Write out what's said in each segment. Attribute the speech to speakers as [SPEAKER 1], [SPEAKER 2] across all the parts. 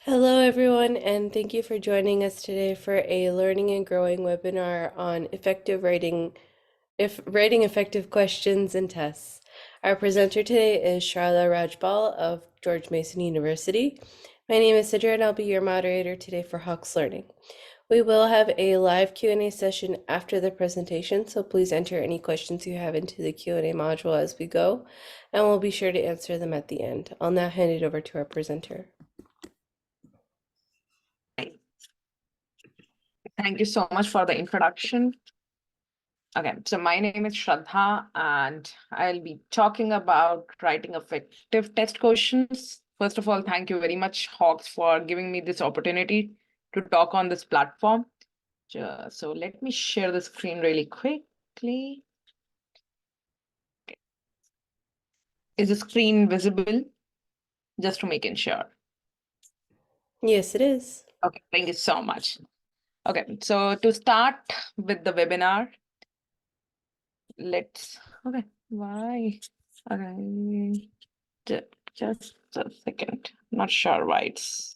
[SPEAKER 1] Hello, everyone, and thank you for joining us today for a learning and growing webinar on effective writing, writing effective questions and tests. Our presenter today is Shraddha Rajpal of George Mason University. My name is Sidra, and I'll be your moderator today for Hawks Learning. We will have a live Q&A session after the presentation, so please enter any questions you have into the Q&A module as we go, and we'll be sure to answer them at the end. I'll now hand it over to our presenter.
[SPEAKER 2] Thank you so much for the introduction. Okay, so my name is Shraddha, and I'll be talking about writing effective test questions. First of all, thank you very much, Hawks, for giving me this opportunity to talk on this platform. So let me share the screen really quickly. Okay. Is the screen visible? Just to make sure.
[SPEAKER 1] Yes, it is.
[SPEAKER 2] Okay, thank you so much. Okay, so to start with the webinar, why? Okay, just a second. Not sure why it's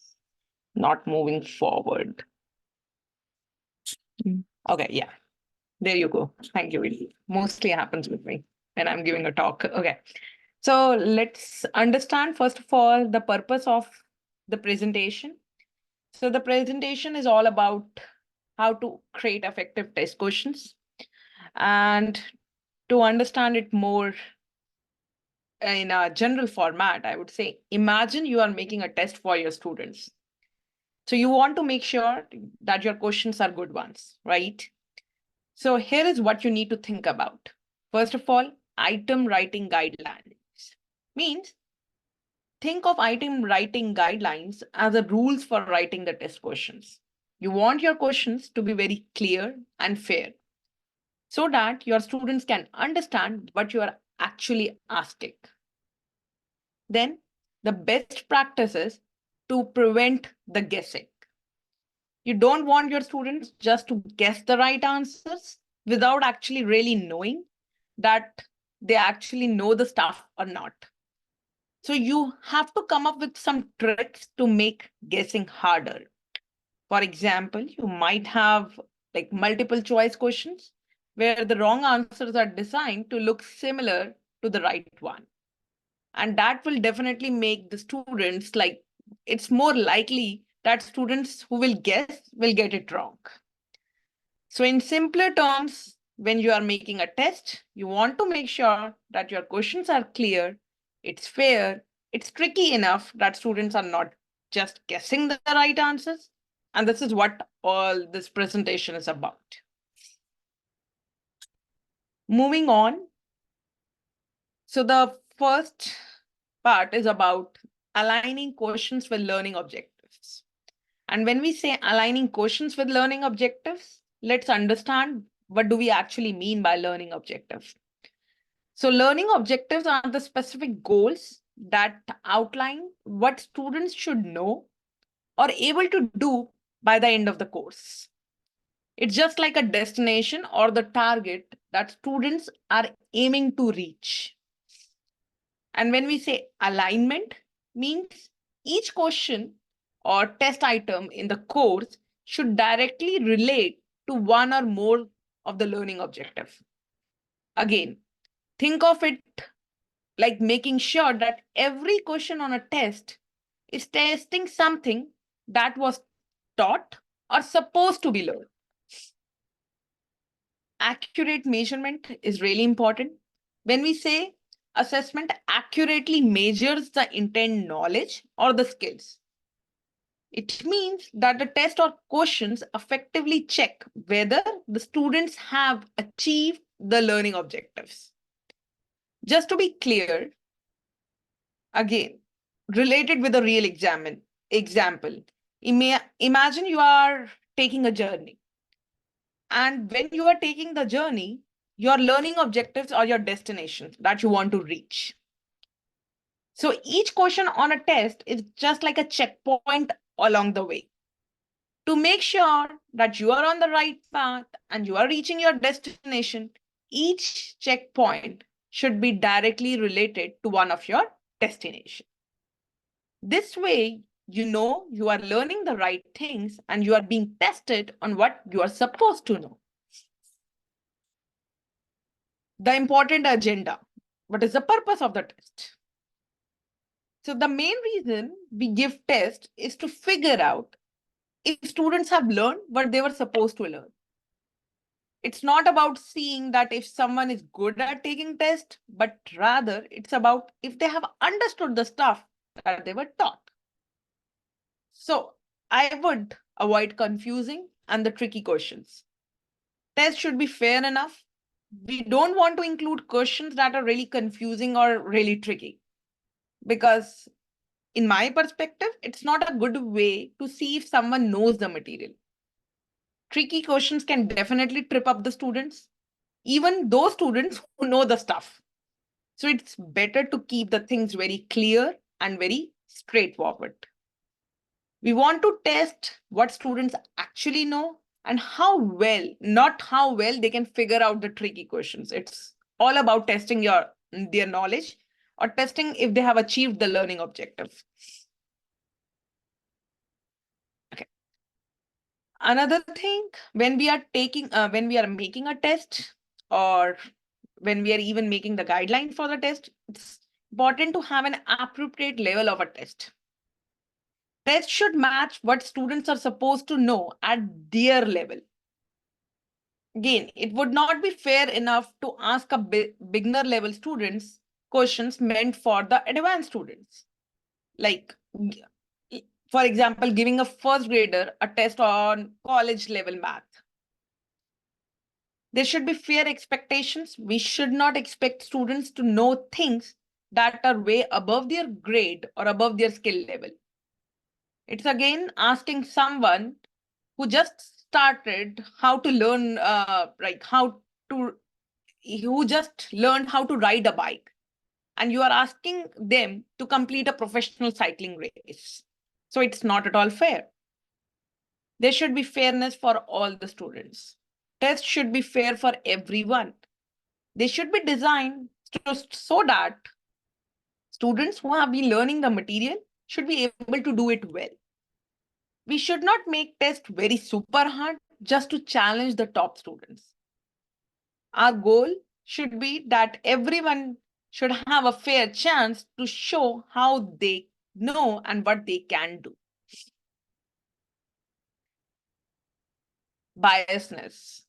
[SPEAKER 2] not moving forward. Okay, yeah, there you go. Thank you. Mostly happens with me when I'm giving a talk. Okay, so let's understand first of all the purpose of the presentation. So the presentation is all about how to create effective test questions. And to understand it more in a general format, I would say, imagine you are making a test for your students. So you want to make sure that your questions are good ones, right? So here is what you need to think about. First of all, item writing guidelines. Means think of item writing guidelines as the rules for writing the test questions. You want your questions to be very clear and fair so that your students can understand what you are actually asking. Then the best practice is to prevent the guessing. You don't want your students just to guess the right answers without actually really knowing that they actually know the stuff or not. So you have to come up with some tricks to make guessing harder. For example, you might have like multiple choice questions where the wrong answers are designed to look similar to the right one. And that will definitely make the students like, it's more likely that students who will guess will get it wrong. So in simpler terms, when you are making a test, you want to make sure that your questions are clear, it's fair, it's tricky enough that students are not just guessing the right answers. And this is what all this presentation is about. Moving on. So the first part is about aligning questions with learning objectives. And when we say aligning questions with learning objectives, let's understand what do we actually mean by learning objectives. So learning objectives are the specific goals that outline what students should know or able to do by the end of the course. It's just like a destination or the target that students are aiming to reach. And when we say alignment, means each question or test item in the course should directly relate to one or more of the learning objectives. Again, think of it like making sure that every question on a test is testing something that was taught or supposed to be learned. Accurate measurement is really important. When we say assessment accurately measures the intent knowledge or the skills, it means that the test or questions effectively check whether the students have achieved the learning objectives. Just to be clear, again, related with a real example, imagine you are taking a journey. And when you are taking the journey, your learning objectives are your destinations that you want to reach. So each question on a test is just like a checkpoint along the way to make sure that you are on the right path and you are reaching your destination. Each checkpoint should be directly related to one of your destinations. This way, you know you are learning the right things and you are being tested on what you are supposed to know. The important agenda. What is the purpose of the test? So the main reason we give tests is to figure out if students have learned what they were supposed to learn. It's not about seeing that if someone is good at taking tests, but rather it's about if they have understood the stuff that they were taught. So I would avoid confusing and the tricky questions. Tests should be fair enough. We don't want to include questions that are really confusing or really tricky because in my perspective, it's not a good way to see if someone knows the material. Tricky questions can definitely trip up the students, even those students who know the stuff. So it's better to keep the things very clear and very straightforward. We want to test what students actually know and how well, not how well they can figure out the tricky questions. It's all about testing their knowledge or testing if they have achieved the learning objective. Okay. Another thing, when we are making a test or when we are even making the guideline for the test, it's important to have an appropriate level of a test. Test should match what students are supposed to know at their level. Again, it would not be fair enough to ask a beginner level students questions meant for the advanced students. Like, for example, giving a first grader a test on college level math. There should be fair expectations. We should not expect students to know things that are way above their grade or above their skill level. It's again asking someone who just started how to learn, who just learned how to ride a bike, and you are asking them to complete a professional cycling race. So it's not at all fair. There should be fairness for all the students. Tests should be fair for everyone. They should be designed so that students who have been learning the material should be able to do it well. We should not make tests very super hard just to challenge the top students. Our goal should be that everyone should have a fair chance to show how they know and what they can do. Biasness,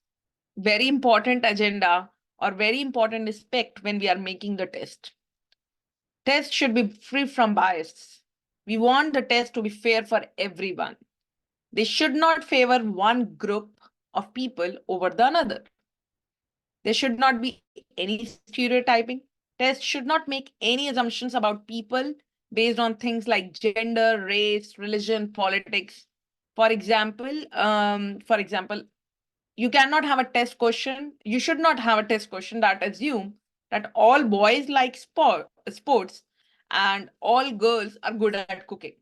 [SPEAKER 2] very important agenda or very important aspect when we are making the test. Test should be free from bias. We want the test to be fair for everyone. They should not favor one group of people over the another. There should not be any stereotyping. Tests should not make any assumptions about people based on things like gender, race, religion, politics. For example, you cannot have a test question. You should not have a test question that assume that all boys like sports and all girls are good at cooking.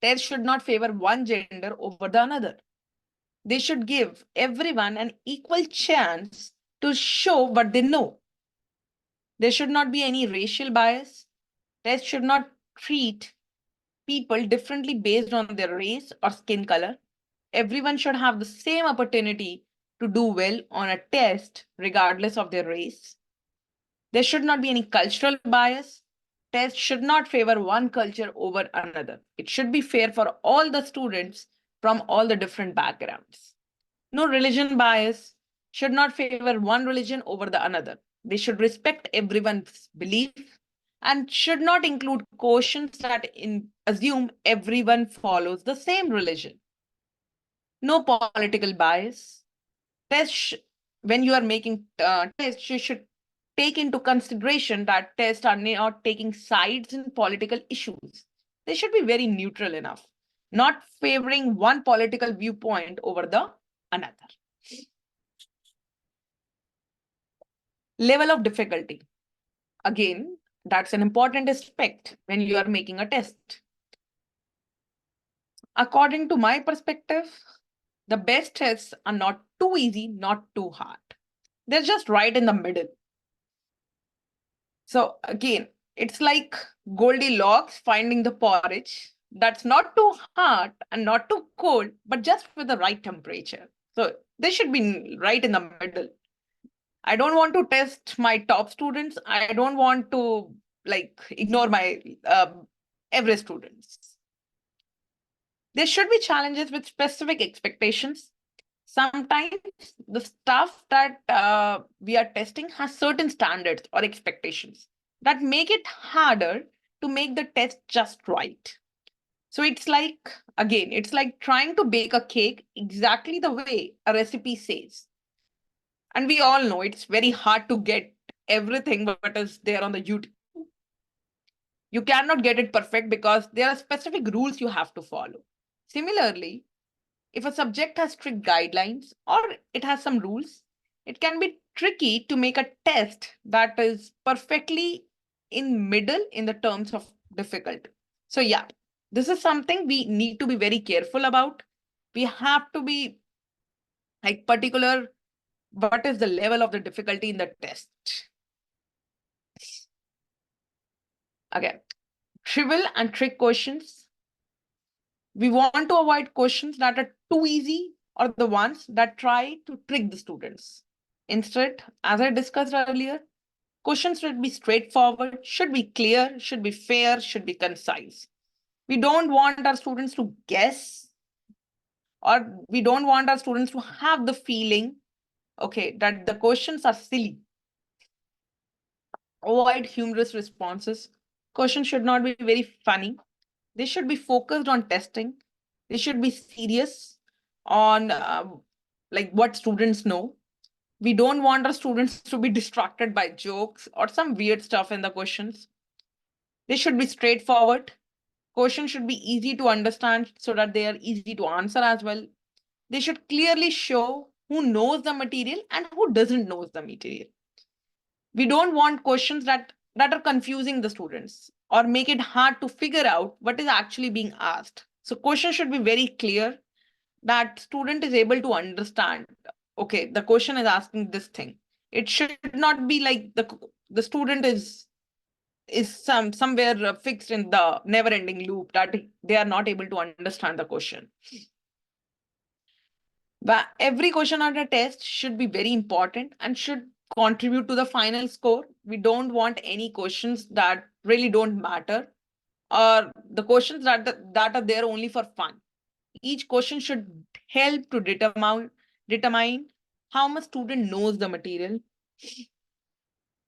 [SPEAKER 2] Tests should not favor one gender over the another. They should give everyone an equal chance to show what they know. There should not be any racial bias. Tests should not treat people differently based on their race or skin color. Everyone should have the same opportunity to do well on a test, regardless of their race. There should not be any cultural bias. Tests should not favor one culture over another. It should be fair for all the students from all the different backgrounds. No religion bias, should not favor one religion over the another. They should respect everyone's belief and should not include questions that assume everyone follows the same religion. No political bias. Tests, when you are making tests, you should take into consideration that tests are not taking sides in political issues. They should be very neutral enough, not favoring one political viewpoint over the another. Level of difficulty. Again, that's an important aspect when you are making a test. According to my perspective, the best tests are not too easy, not too hard. They're just right in the middle. So again, It's like Goldilocks finding the porridge that's not too hot and not too cold, but just with the right temperature. So they should be right in the middle. I don't want to test my top students. I don't want to like ignore my average students. There should be challenges with specific expectations. Sometimes the stuff that we are testing has certain standards or expectations that make it harder to make the test just right. So it's like, again, it's like trying to bake a cake exactly the way a recipe says. And we all know it's very hard to get everything what is there on the YouTube. You cannot get it perfect because there are specific rules you have to follow. Similarly, if a subject has strict guidelines or it has some rules, it can be tricky to make a test that is perfectly in middle in the terms of difficulty. So yeah, this is something we need to be very careful about. We have to be like particular what is the level of the difficulty in the test. Okay, trivial and trick questions. We want to avoid questions that are too easy or the ones that try to trick the students. Instead, as I discussed earlier, questions should be straightforward, should be clear, should be fair, should be concise. We don't want our students to guess, or we don't want our students to have the feeling, okay, that the questions are silly. Avoid humorous responses. Questions should not be very funny. They should be focused on testing. They should be serious on like what students know. We don't want our students to be distracted by jokes or some weird stuff in the questions. They should be straightforward. Questions should be easy to understand so that they are easy to answer as well. They should clearly show who knows the material and who doesn't know the material. We don't want questions that are confusing the students or make it hard to figure out what is actually being asked. So questions should be very clear that student is able to understand, okay, the question is asking this thing. It should not be like the student is somewhere fixed in the never ending loop that they are not able to understand the question. But every question on the test should be very important and should contribute to the final score. We don't want any questions that really don't matter or the questions that are there only for fun. Each question should help to determine how much student knows the material.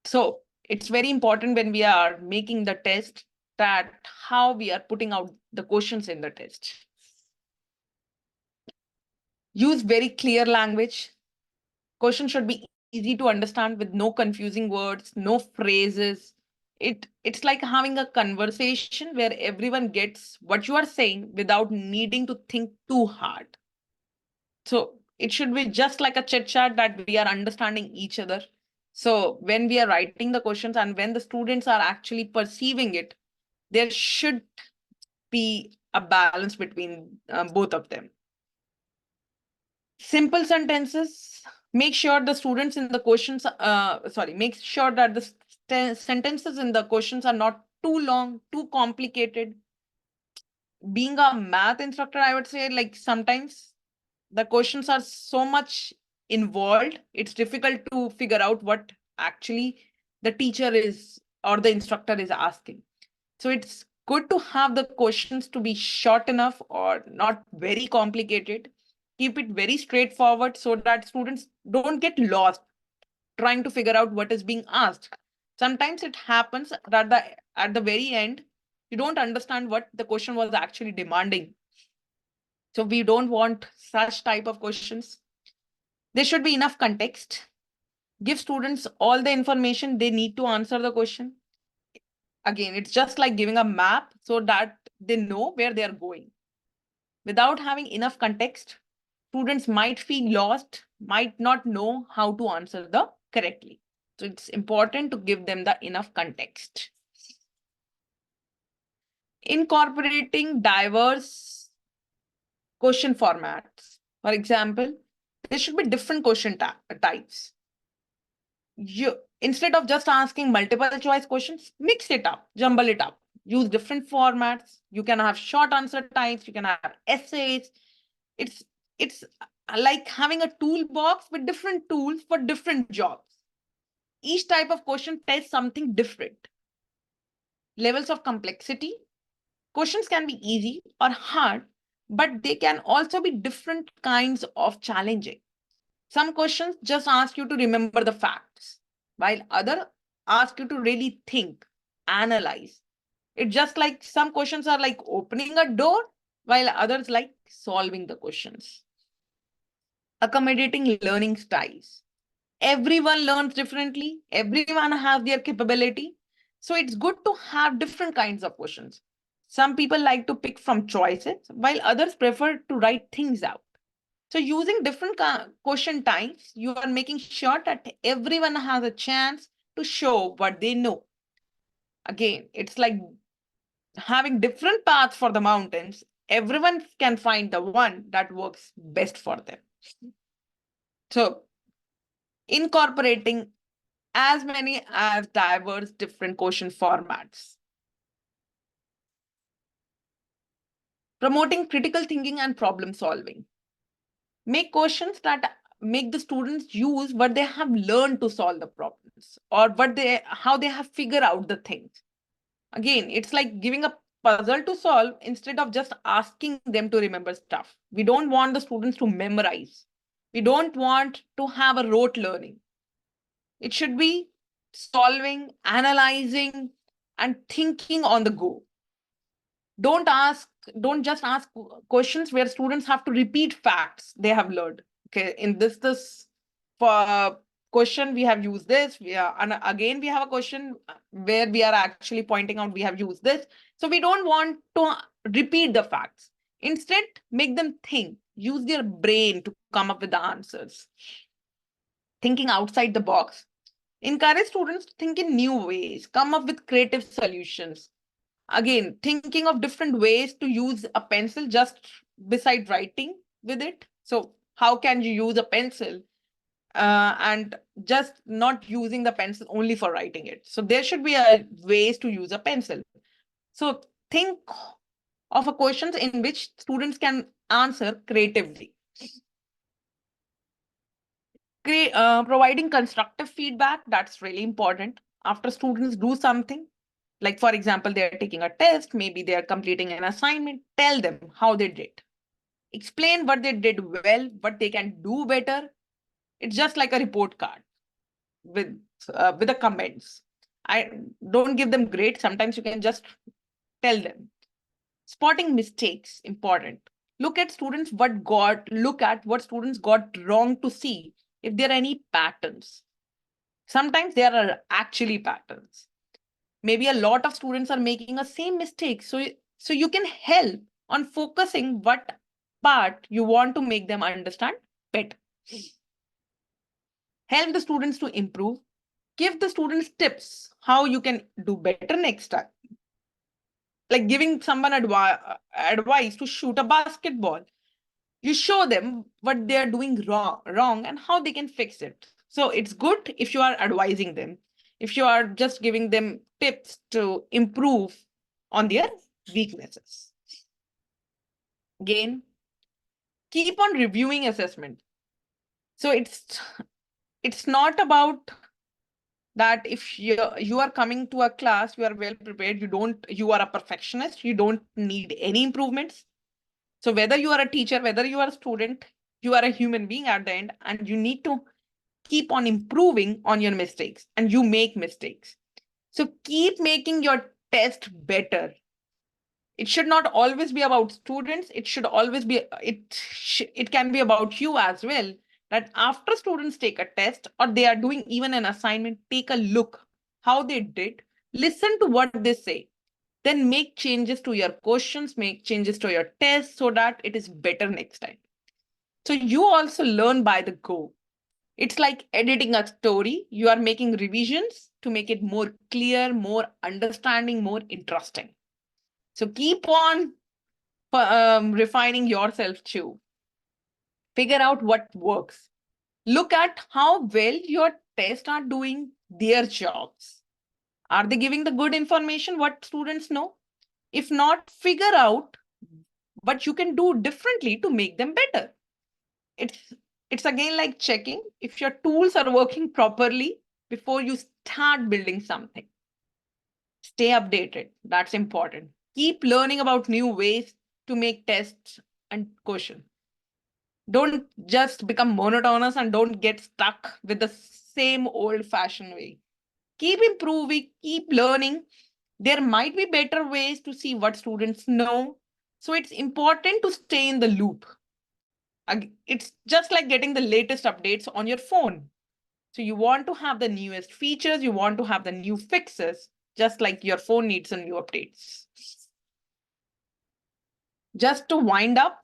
[SPEAKER 2] So it's very important when we are making the test that how we are putting out the questions in the test. Use very clear language. Questions should be easy to understand with no confusing words, no phrases. It's like having a conversation where everyone gets what you are saying without needing to think too hard. So it should be just like a chit chat that we are understanding each other. So when we are writing the questions and when the students are actually perceiving it, there should be a balance between both of them. Simple sentences. Make sure the students in the questions, make sure that the sentences in the questions are not too long, too complicated. Being a math instructor, I would say like sometimes the questions are so much involved, it's difficult to figure out what actually the teacher is or the instructor is asking. So it's good to have the questions to be short enough or not very complicated. Keep it very straightforward so that students don't get lost trying to figure out what is being asked. Sometimes it happens that at the very end, you don't understand what the question was actually demanding. So we don't want such type of questions. There should be enough context. Give students all the information they need to answer the question. Again, it's just like giving a map so that they know where they are going. Without having enough context, students might feel lost, might not know how to answer the correctly. So it's important to give them the enough context. Incorporating diverse question formats. For example, there should be different question types. Instead of just asking multiple choice questions, mix it up, jumble it up, use different formats. You can have short answer types, you can have essays. It's like having a toolbox with different tools for different jobs. Each type of question tests something different. Levels of complexity. Questions can be easy or hard, but they can also be different kinds of challenging. Some questions just ask you to remember the facts, while other ask you to really think, analyze. It's just like some questions are like opening a door, while others like solving the questions. Accommodating learning styles. Everyone learns differently, everyone has their capability. So it's good to have different kinds of questions. Some people like to pick from choices, while others prefer to write things out. So using different question types, you are making sure that everyone has a chance to show what they know. Again, it's like having different paths for the mountains. Everyone can find the one that works best for them. So incorporating as many as diverse different question formats. Promoting critical thinking and problem solving. Make questions that make the students use what they have learned to solve the problems, or how they have figured out the things. Again, it's like giving a puzzle to solve instead of just asking them to remember stuff. We don't want the students to memorize. We don't want to have a rote learning. It should be solving, analyzing, and thinking on the go. Don't just ask questions where students have to repeat facts they have learned. Okay, in this for question we have used this, and again we have a question where we are actually pointing out we have used this. So we don't want to repeat the facts. Instead, make them think, use their brain to come up with the answers. Thinking outside the box. Encourage students to think in new ways, come up with creative solutions. Again, thinking of different ways to use a pencil just beside writing with it. So how can you use a pencil and just not using the pencil only for writing it? So there should be a ways to use a pencil. So think of a questions in which students can answer creatively. Providing constructive feedback, that's really important. After students do something, like for example, they're taking a test, maybe they're completing an assignment, tell them how they did. Explain what they did well, what they can do better. It's just like a report card with the comments. I don't give them grades. Sometimes you can just tell them. Spotting mistakes, important. Look at what students got wrong to see if there are any patterns. Sometimes there are actually patterns. Maybe a lot of students are making a same mistake. So you can help on focusing what part you want to make them understand better. Help the students to improve. Give the students tips how you can do better next time. Like giving someone advice to shoot a basketball. You show them what they are doing wrong and how they can fix it. So it's good if you are advising them, if you are just giving them tips to improve on their weaknesses. Again, keep on reviewing assessment. So it's not about that if you are coming to a class, you are well prepared, you are a perfectionist, you don't need any improvements. So whether you are a teacher, whether you are a student, you are a human being at the end, and you need to keep on improving on your mistakes, and you make mistakes. So keep making your test better. It should not always be about students. It should always be, it can be about you as well. That after students take a test or they are doing even an assignment, take a look how they did, listen to what they say, then make changes to your questions, make changes to your test so that it is better next time. So you also learn by the go. It's like editing a story. You are making revisions to make it more clear, more understanding, more interesting. So keep on refining yourself too. Figure out what works. Look at how well your tests are doing. their jobs? Are they giving the good information, what students know? If not, figure out what you can do differently to make them better. It's it's again like checking if your tools are working properly before you start building something. Stay updated. That's important. Keep learning about new ways to make tests and questions. Don't just become monotonous and don't get stuck with the same old fashioned way. Keep improving, keep learning. There might be better ways to see what students know. So it's important to stay in the loop. It's just like getting the latest updates on your phone. So you want to have the newest features, you want to have the new fixes, just like your phone needs some new updates. Just to wind up,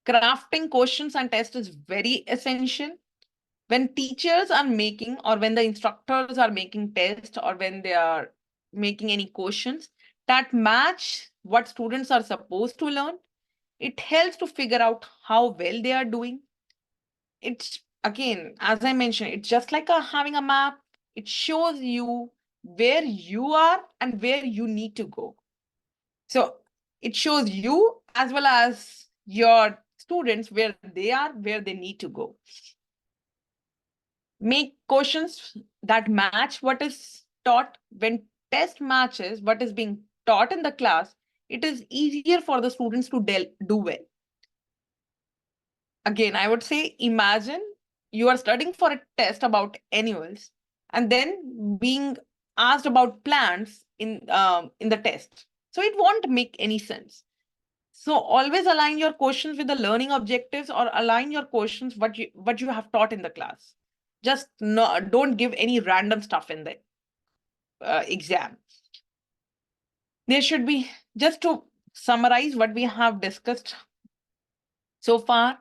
[SPEAKER 2] crafting questions and tests is very essential. When teachers are making, or when the instructors are making tests, or when they are making any questions that match what students are supposed to learn, it helps to figure out how well they are doing. It's again, as I mentioned, it's just like having a map. It shows you where you are and where you need to go. So it shows you as well as your students where they are, where they need to go. Make questions that match what is taught. When test matches what is being taught in the class, it is easier for the students to do well. Again, I would say, imagine you are studying for a test about annuals and then being asked about plants in the test. So it won't make any sense. So always align your questions with the learning objectives, or align your questions what you have taught in the class. Just don't give any random stuff in the exam. There should be, just to summarize what we have discussed so far,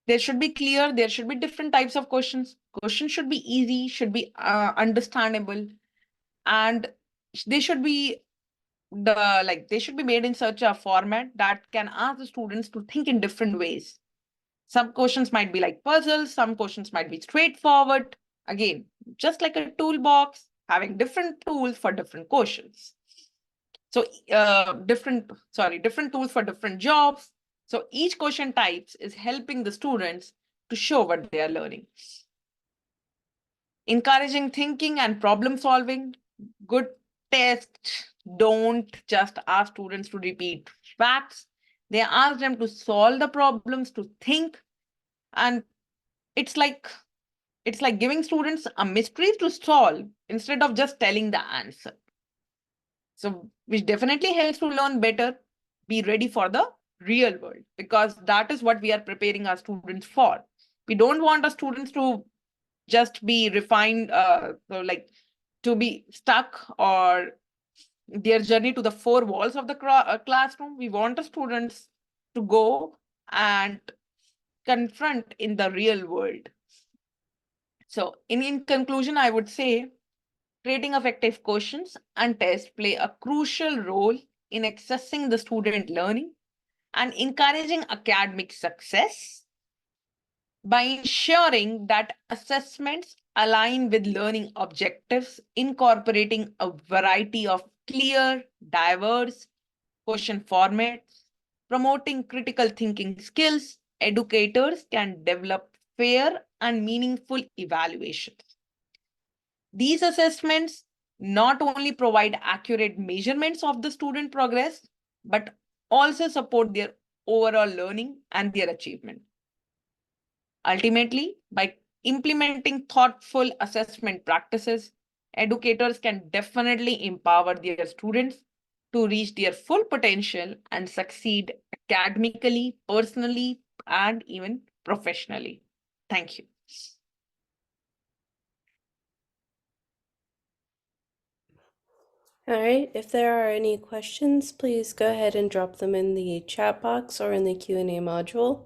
[SPEAKER 2] there should be clear, there should be different types of questions. Questions should be easy, should be understandable, and they should be they should be made in such a format that can ask the students to think in different ways. Some questions might be like puzzles, some questions might be straightforward. Again, just like a toolbox, having different tools for different questions. So different tools for different jobs. So each question types is helping the students to show what they are learning. Encouraging thinking and problem solving. Good tests don't just ask students to repeat facts. They ask them to solve the problems, to think. And it's like giving students a mystery to solve instead of just telling the answer. So which definitely helps to learn better, be ready for the real world, because that is what we are preparing our students for. We don't want our students to just be refined, to be stuck, or their journey to the four walls of the classroom. We want the students to go and confront in the real world. So in conclusion, I would say creating effective questions and tests play a crucial role in accessing the student learning and encouraging academic success by ensuring that assessments align with learning objectives, incorporating a variety of clear, diverse question formats, promoting critical thinking skills. Educators can develop fair and meaningful evaluations. These assessments not only provide accurate measurements of the student progress, but also support their overall learning and their achievement. Ultimately, by implementing thoughtful assessment practices, educators can definitely empower their students to reach their full potential and succeed academically, personally, and even professionally. Thank you.
[SPEAKER 1] All right, if there are any questions, please go ahead and drop them in the chat box or in the Q&A module.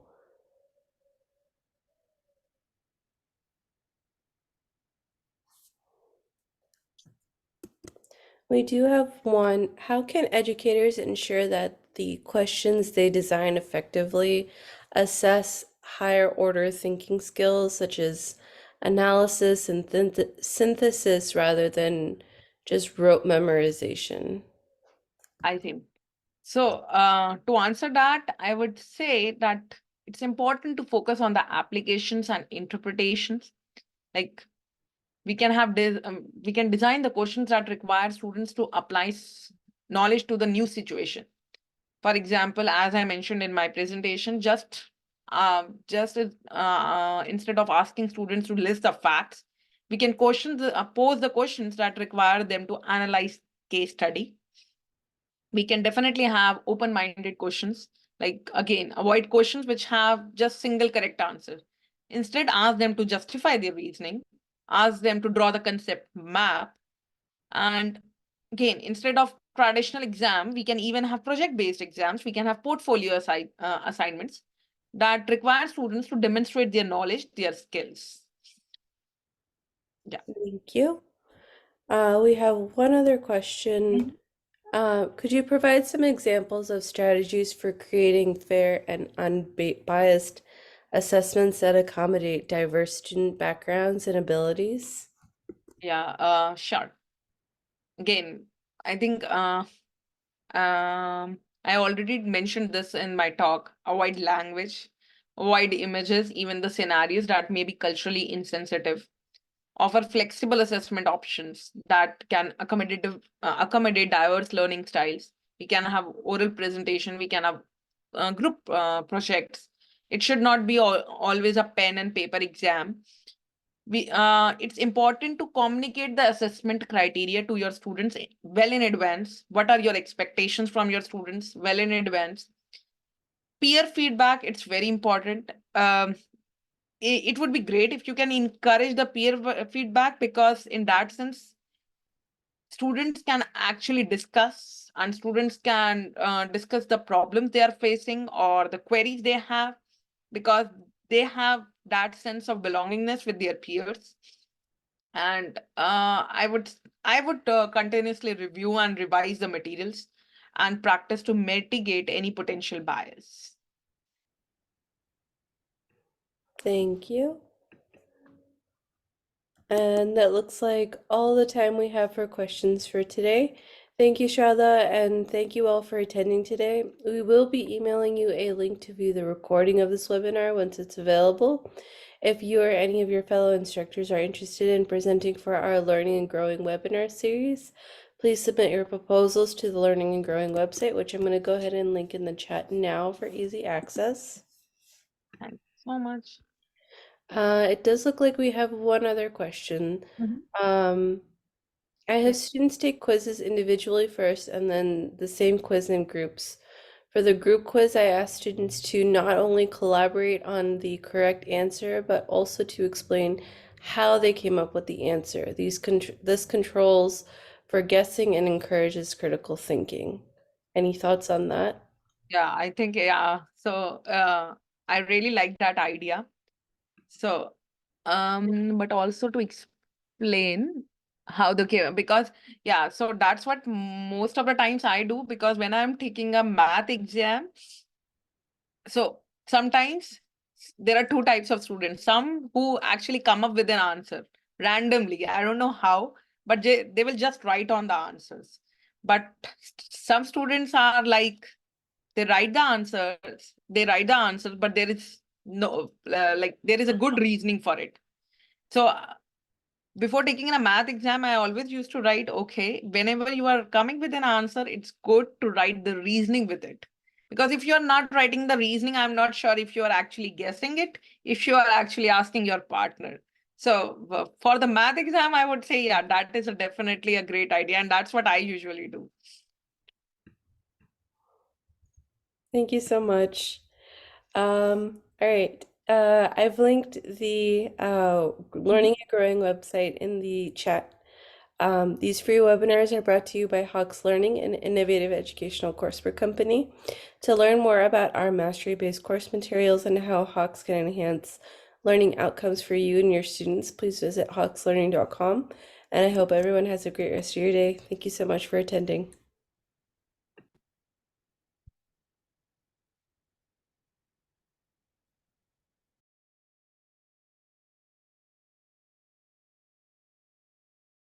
[SPEAKER 1] We do have one. How can educators ensure that the questions they design effectively assess higher order thinking skills such as analysis and synthesis rather than just rote memorization?
[SPEAKER 2] I think. So, to answer that, I would say that it's important to focus on the applications and interpretations. Like we can design the questions that require students to apply knowledge to the new situation. For example, as I mentioned in my presentation, instead of asking students to list the facts, we can pose the questions that require them to analyze case study. We can definitely have open-minded questions, like again, avoid questions which have just single correct answer. Instead, ask them to justify their reasoning, ask them to draw the concept map, and again, instead of traditional exam, we can even have project-based exams. We can have assignments that require students to demonstrate their knowledge, their skills. Yeah.
[SPEAKER 1] Thank you. We have one other question.
[SPEAKER 2] Mhm.
[SPEAKER 1] Could you provide some examples of strategies for creating fair and unbiased assessments that accommodate diverse student backgrounds and abilities?
[SPEAKER 2] Yeah, sure. Again, I think I already mentioned this in my talk. Avoid language, avoid images, even the scenarios that may be culturally insensitive. Offer flexible assessment options that can accommodate diverse learning styles. We can have oral presentation, we can have group projects. It should not be always a pen and paper exam. It's important to communicate the assessment criteria to your students well in advance. What are your expectations from your students well in advance? Peer feedback, it's very important. It would be great if you can encourage the feedback, because in that sense students can actually discuss, and students can discuss the problems they are facing or the queries they have, because they have that sense of belongingness with their peers. And I would continuously review and revise the materials and practice to mitigate any potential bias.
[SPEAKER 1] Thank you. And that looks like all the time we have for questions for today. Thank you, Shraddha, and thank you all for attending today. We will be emailing you a link to view the recording of this webinar once it's available. If you or any of your fellow instructors are interested in presenting for our Learning and Growing webinar series, please submit your proposals to the Learning and Growing website, which I'm going to go ahead and link in the chat now for easy access.
[SPEAKER 2] Thanks so much.
[SPEAKER 1] It does look like we have one other question.
[SPEAKER 2] Mhm.
[SPEAKER 1] Um, I have
[SPEAKER 2] Yeah.
[SPEAKER 1] students take quizzes individually first and then the same quiz in groups. For the group quiz, I ask students to not only collaborate on the correct answer, but also to explain how they came up with the answer. This controls for guessing and encourages critical thinking. Any thoughts on that?
[SPEAKER 2] Yeah, I think, yeah. So I really like that idea. So, but also to explain how because yeah, so that's what most of the times I do, because when I'm taking a math exam, so sometimes there are two types of students. Some who actually come up with an answer randomly. I don't know how, but they will just write on the answers. But some students are like, they write the answers, but there is no, like, there is a good reasoning for it. So before taking a math exam, I always used to write, okay, whenever you are coming with an answer, it's good to write the reasoning with it. Because if you're not writing the reasoning, I'm not sure if you are actually guessing it, if you are actually asking your partner. So for the math exam, I would say, yeah, that is definitely a great idea. And that's what I usually do.
[SPEAKER 1] Thank you so much. All right. I've linked the
[SPEAKER 2] Mhm.
[SPEAKER 1] Learning and Growing website in the chat. These free webinars are brought to you by Hawks Learning, an innovative educational courseware company. To learn more about our mastery-based course materials and how Hawks can enhance learning outcomes for you and your students, please visit hawkslearning.com. And I hope everyone has a great rest of your day. Thank you so much for attending.